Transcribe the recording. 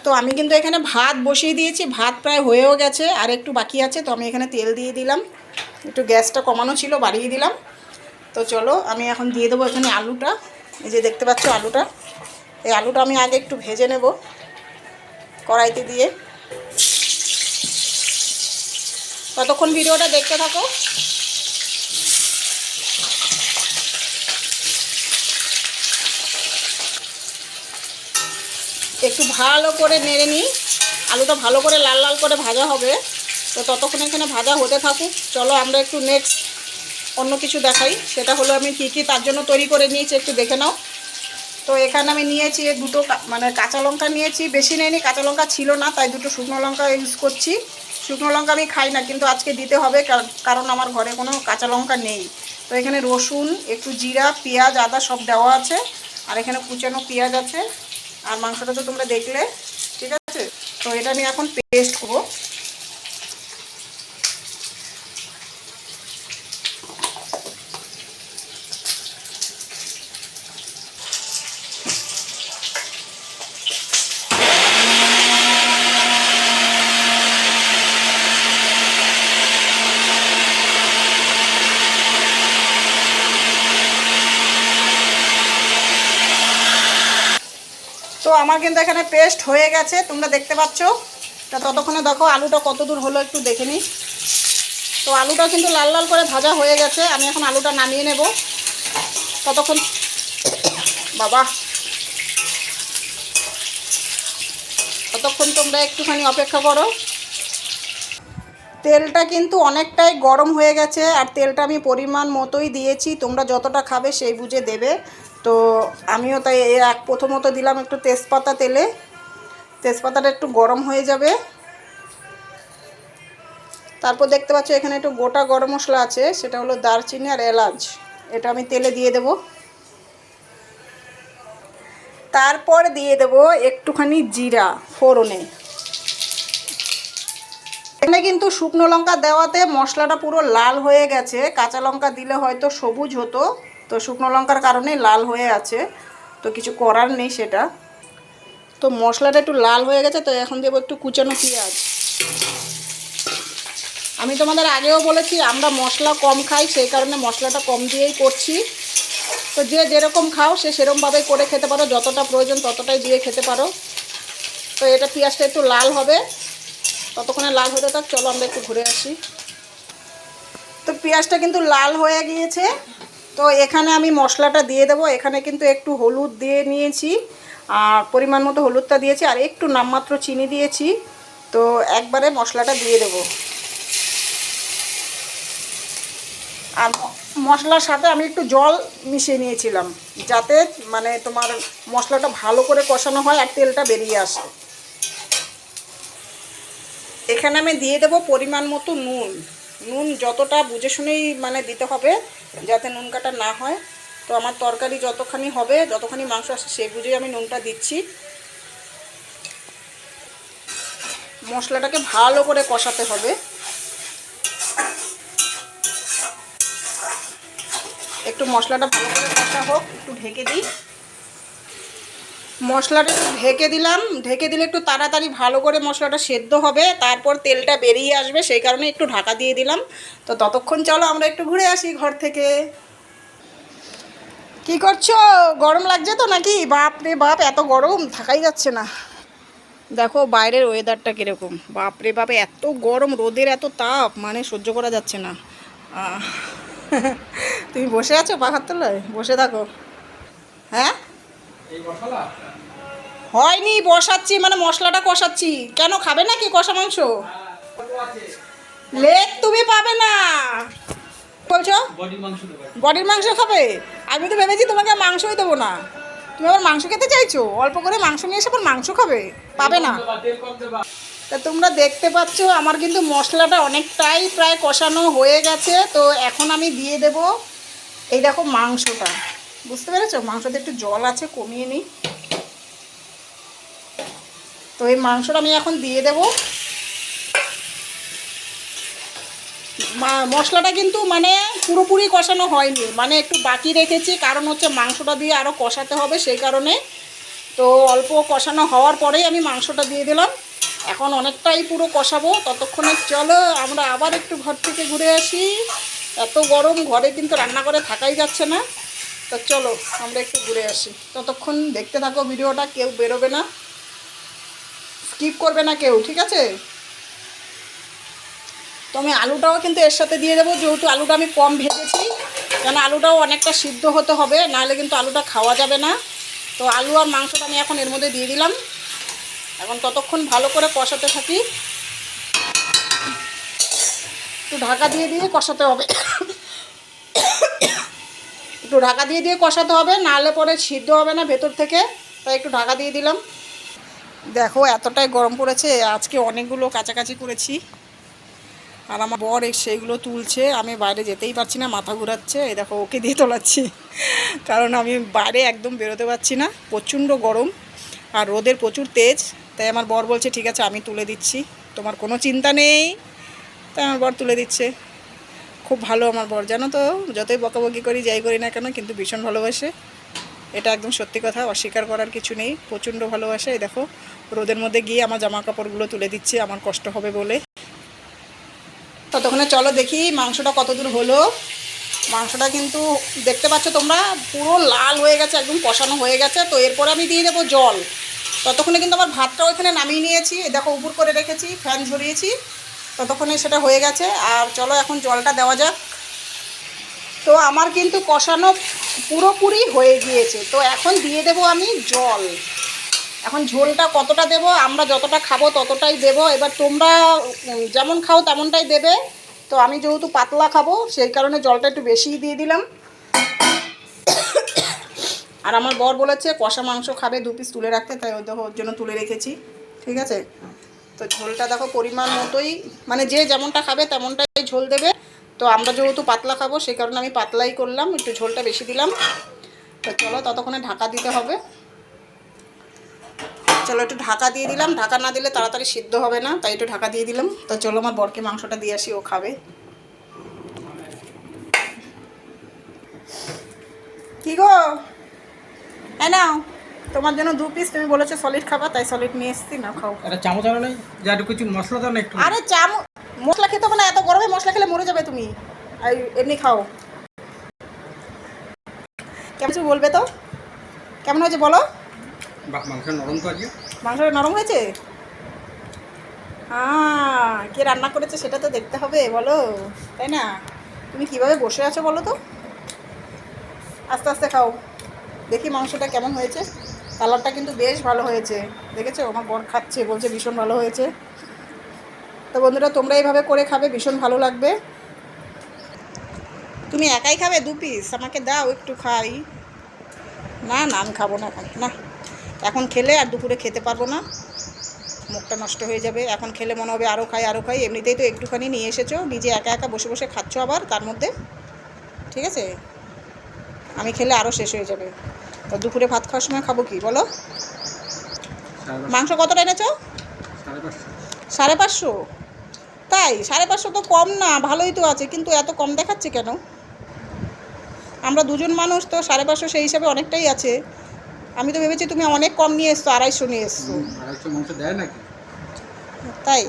তো আমি কিন্তু এখানে ভাত বসিয়ে দিয়েছি, ভাত প্রায় হয়েও গেছে, আর একটু বাকি আছে। তো আমি এখানে তেল দিয়ে দিলাম, একটু গ্যাসটা কমানো ছিল বাড়িয়ে দিলাম। তো চলো আমি এখন দিয়ে দেবো এখানে আলুটা। এই যে দেখতে পাচ্ছ আলুটা, এই আলুটা আমি আগে একটু ভেজে নেব কড়াইতে দিয়ে। ততক্ষণ ভিডিওটা দেখতে থাকো। একটু ভালো করে নেড়ে নিই, আলুটা ভালো করে লাল লাল করে ভাজা হবে। তো ততক্ষণ এখানে ভাজা হতে থাকুক। চলো আমরা একটু নেক্সট অন্য কিছু দেখাই, সেটা হলো আমি কী তার জন্য তৈরি করে নিয়েছি একটু দেখে নাও। তো এখানে আমি নিয়েছি দুটো মানে কাঁচা লঙ্কা নিয়েছি, বেশি নেইনি, কাঁচা লঙ্কা ছিল না তাই দুটো শুকনো লঙ্কা ইউজ করছি। শুকনো লঙ্কা আমি খাই না, কিন্তু আজকে দিতে হবে কারণ আমার ঘরে কোনো কাঁচা লঙ্কা নেই। তো এখানে রসুন, একটু জিরা, পেঁয়াজ, আদা সব দেওয়া আছে, আর এখানে কুচানো পেঁয়াজ আছে। আর মাংসটা তো তোমরা দেখলে, ঠিক আছে। তো এটা আমি এখন পেস্ট করবো। তো আমার কিন্তু এখানে পেস্ট হয়ে গেছে, তোমরা দেখতে পাচ্ছ। তা ততক্ষণে দেখো আলুটা কত দূর হলো একটু দেখে নিই। তো আলুটা কিন্তু লাল লাল করে ভাজা হয়ে গেছে, আমি এখন আলুটা নামিয়ে নেব। ততক্ষণ বাবা ততক্ষণ তোমরা একটুখানি অপেক্ষা করো। তেলটা কিন্তু অনেকটাই গরম হয়ে গেছে, আর তেলটা আমি পরিমাণ মতোই দিয়েছি, তোমরা যতটা খাবে সেই বুঝে দেবে। তো আমিও তাই প্রথমত দিলাম একটু তেজপাতা তেলে, তেজপাতাটা একটু গরম হয়ে যাবে। তারপর দেখতে পাচ্ছ এখানে একটু গোটা গরম মশলা আছে, সেটা হলো দারচিনি আর এলাচ, এটা আমি তেলে দিয়ে দেব। তারপর দিয়ে দেব একটুখানি জিরা ফোড়নে। এখানে কিন্তু শুকনো লঙ্কা দেওয়াতে মশলাটা পুরো লাল হয়ে গেছে, কাঁচা লঙ্কা দিলে হয়তো সবুজ হতো, তো শুকনো লঙ্কার কারণেই লাল হয়ে আছে, তো কিছু করার নেই সেটা। তো মশলাটা একটু লাল হয়ে গেছে, তো এখন দেবো একটু কুচানো পেঁয়াজ। আমি তোমাদের আগেও বলেছি আমরা মশলা কম খাই, সেই কারণে মশলাটা কম দিয়েই করছি। তো যে যেরকম খাও সে সেরকমভাবে করে খেতে পারো, যতটা প্রয়োজন ততটাই দিয়ে খেতে পারো। তো এটা পেঁয়াজটা একটু লাল হবে, ততক্ষণে লাল হতে থাক। চলো আমরা একটু ঘুরে আসি। তো পেঁয়াজটা কিন্তু লাল হয়ে গিয়েছে, তো এখানে আমি মশলাটা দিয়ে দেবো। এখানে কিন্তু একটু হলুদ দিয়ে নিয়েছি, আর পরিমাণ মতো হলুদটা দিয়েছি, আর একটু নামমাত্র চিনি দিয়েছি। তো একবারে মশলাটা দিয়ে দেবো। আর মশলার সাথে আমি একটু জল মিশিয়ে নিয়েছিলাম, যাতে মানে তোমার মশলাটা ভালো করে কষানো হয় আর তেলটা বেরিয়ে আসে। এখানে আমি দিয়ে দেবো পরিমাণ মতো নুন। নুন যতটা বুঝে শুনেই মানে দিতে হবে, যাতে নুন কাটা না হয়। তো আমার তরকারি যতখানি হবে, যতখানি মাংস আসে সেই বুঝেই আমি নুনটা দিচ্ছি। মশলাটাকে ভালো করে কষাতে হবে। একটু মশলাটা ভালো করে কষা হোক, একটু ঢেকে দিই। মশলাটা একটু ঢেকে দিলাম, ঢেকে দিলে একটু তাড়াতাড়ি ভালো করে মশলাটা সেদ্ধ হবে, তারপর তেলটা বেরিয়ে আসবে, সেই কারণে একটু ঢাকা দিয়ে দিলাম। তো ততক্ষণ চলো আমরা একটু ঘুরে আসি ঘর থেকে। কি করছো? গরম লাগছে তো নাকি? বাপ রে বাপ, এত গরম থাকাই যাচ্ছে না। দেখো বাইরের ওয়েদারটা কীরকম, বাপ রে বাপ এত গরম, রোদের এত তাপ, মানে সহ্য করা যাচ্ছে না। তুমি বসে আছো পাখার তলায়? বসে থাকো। হ্যাঁ হয়নি, বসাচ্ছি, মানে মশলাটা কষাচ্ছি। কেন, খাবে নাকি কষা মাংস? লেগ তুমি পাবে না বলছো, বডির মাংস খাবে? আমি তো ভেবেছি তোমাকে মাংসই দেবো না, তুমি আবার মাংস খেতে চাইছো? অল্প করে মাংস নিয়ে এসে আবার মাংস খাবে? পাবে না। তা তোমরা দেখতে পাচ্ছ আমার কিন্তু মশলাটা অনেকটাই প্রায় কষানো হয়ে গেছে। তো এখন আমি দিয়ে দেব এই দেখো মাংসটা, বুঝতে পেরেছো? মাংসতে একটু জল আছে, কমিয়ে নিই। তো এই মাংসটা আমি এখন দিয়ে দেব। মশলাটা কিন্তু মানে পুরোপুরি কষানো হয়নি, মানে একটু বাকি রেখেছি, কারণ হচ্ছে মাংসটা দিয়ে আরও কষাতে হবে, সেই কারণে। তো তো অল্প কষানো হওয়ার পরেই আমি মাংসটা দিয়ে দিলাম। এখন অনেকটাই পুরো কষাবো, ততক্ষণে চলো আমরা আবার একটু ঘর থেকে ঘুরে আসি। এত গরম, ঘরে কিন্তু রান্না করে থাকাই যাচ্ছে না। তো চলো আমরা একটু ঘুরে আসি, ততক্ষণ দেখতে থাকো ভিডিওটা, কেউ বেরোবে না, স্কিপ করবে না কেউ, ঠিক আছে? তো আমি আলুটাও কিন্তু এর সাথে দিয়ে দেবো, যেহেতু আলুটা আমি কম ভেজেছি, কেন আলুটাও অনেকটা সিদ্ধ হতে হবে, নাহলে কিন্তু আলুটা খাওয়া যাবে না। তো আলু আর মাংসটা আমি এখন এর মধ্যে দিয়ে দিলাম। এখন ততক্ষণ ভালো করে কষাতে থাকি, একটু ঢাকা দিয়ে দিয়ে কষাতে হবে, একটু ঢাকা দিয়ে দিয়ে কষাতে হবে, নাহলে পরে সিদ্ধ হবে না ভেতর থেকে, তাই একটু ঢাকা দিয়ে দিলাম। দেখো এতটাই গরম পড়েছে, আজকে অনেকগুলো কাছাকাছি করেছি, আর আমার বর সেইগুলো তুলছে, আমি বাইরে যেতেই পারছি না, মাথা ঘুরাচ্ছে। এই দেখো ওকে দিয়ে তোলাচ্ছি, কারণ আমি বাইরে একদম বেরোতে পারছি না, প্রচণ্ড গরম আর রোদের প্রচুর তেজ। তাই আমার বর বলছে ঠিক আছে আমি তুলে দিচ্ছি, তোমার কোনো চিন্তা নেই। তাই আমার বর তুলে দিচ্ছে। খুব ভালো আমার বর, জানো তো, যতই বকাবকি করি যাই করি না কেন, কিন্তু ভীষণ ভালোবাসে। এটা একদম সত্যি কথা, অস্বীকার করার কিছু নেই, প্রচণ্ড ভালোবাসে। এই দেখো রোদের মধ্যে গিয়ে আমার জামা কাপড়গুলো তুলে দিচ্ছে, আমার কষ্ট হবে বলে। ততক্ষণে চলো দেখি মাংসটা কতদূর হলো। মাংসটা কিন্তু দেখতে পাচ্ছ তোমরা, পুরো লাল হয়ে গেছে, একদম কষানো হয়ে গেছে। তো এরপরে আমি দিয়ে দেবো জল। ততক্ষণে কিন্তু আমার ভাতটা ওইখানে নামিয়ে নিয়েছি, দেখো উপর করে রেখেছি, ফ্যান ঝরিয়েছি, ততক্ষণে সেটা হয়ে গেছে। আর চলো এখন জলটা দেওয়া যাক। তো আমার কিন্তু কষানো পুরোপুরি হয়ে গিয়েছে, তো এখন দিয়ে দেবো আমি জল। এখন ঝোলটা কতটা দেব, আমরা যতটা খাবো ততটাই দেব, এবার তোমরা যেমন খাও তেমনটাই দেবে। তো আমি যেহেতু পাতলা খাবো সেই কারণে জলটা একটু বেশিই দিয়ে দিলাম। আর আমার বর বলেছে কষা মাংস খাবে 2 পিস তুলে রাখতে, তাই ওর জন্য তুলে রেখেছি, ঠিক আছে? তো ঝোলটা দেখো পরিমাণ মতোই, মানে যে যেমনটা খাবে তেমনটাই ঝোল দেবে। তো আমরা যেহেতু পাতলা খাবো সেই কারণে আমি পাতলাই করলাম, একটু ঝোলটা বেশি দিলাম। তো চলো ততক্ষণে ঢাকা দিতে হবে। চলো একটু ঢাকা দিয়ে দিলাম, ঢাকা না দিলে তাড়াতাড়ি সিদ্ধ হবে না, তাই একটু ঢাকা দিয়ে দিলাম। তো চলো আমার বরকে মাংসটা দিয়ে আসি, ও খাবে। কি গো, হ্যাঁ নাও, তোমার জন্য 2 পিস, তুমি বলেছো সলিড খাবা, তাই সলিড নিয়ে এসেছি, না খাও। একটা চামচ আনো নাই, যা একটু কিছু মশলা দাও না একটু। আরে মশলা খেতে হবে না, এত গরমে মশলা খেলে মরে যাবে তুমি, আর এমনি খাও। কেমন বলবে তো, কেমন হয়েছে বলো? বাহ, মাংস নরম তো আজকে। মাংসটা নরম হয়েছে? কে রান্না করেছে সেটা তো দেখতে হবে, বলো, তাই না? তুমি কিভাবে বসে আছো বলো তো? আস্তে আস্তে খাও, দেখি মাংসটা কেমন হয়েছে। কালারটা কিন্তু বেশ ভালো হয়েছে, দেখেছো? আমার বর খাচ্ছে, বলছে ভীষণ ভালো হয়েছে। তো বন্ধুরা তোমরা এইভাবে করে খাবে, ভীষণ ভালো লাগবে। তুমি একাই খাবে 2 পিস? আমাকে দাও একটু খাই। না না আমি খাবো না এখন, না এখন খেলে আর দুপুরে খেতে পারবো না, মুখটা নষ্ট হয়ে যাবে। এখন খেলে মনে হবে আরও খাই আরও খাই, এমনিতেই তো একটুখানি নিয়ে এসেছো, নিজে একা একা বসে বসে খাচ্ছ আবার তার মধ্যে, ঠিক আছে? আমি খেলে আরও শেষ হয়ে যাবে। তো দুপুরে ভাত খাওয়ার সময় খাবো কি বলো? মাংস কতটা এনেছো? 550। তাই 550 তো কম না, ভালোই তো আছে, কিন্তু এত কম দেখাচ্ছে কেন? আমরা 2 জন মানুষ, তো 550 সেই হিসাবে অনেকটাই আছে। আমি তো ভেবেছি তুমি অনেক কম নিয়ে এসছো, 250 নিয়ে এসছো। 250 মাংস দেয় নাকি? তাই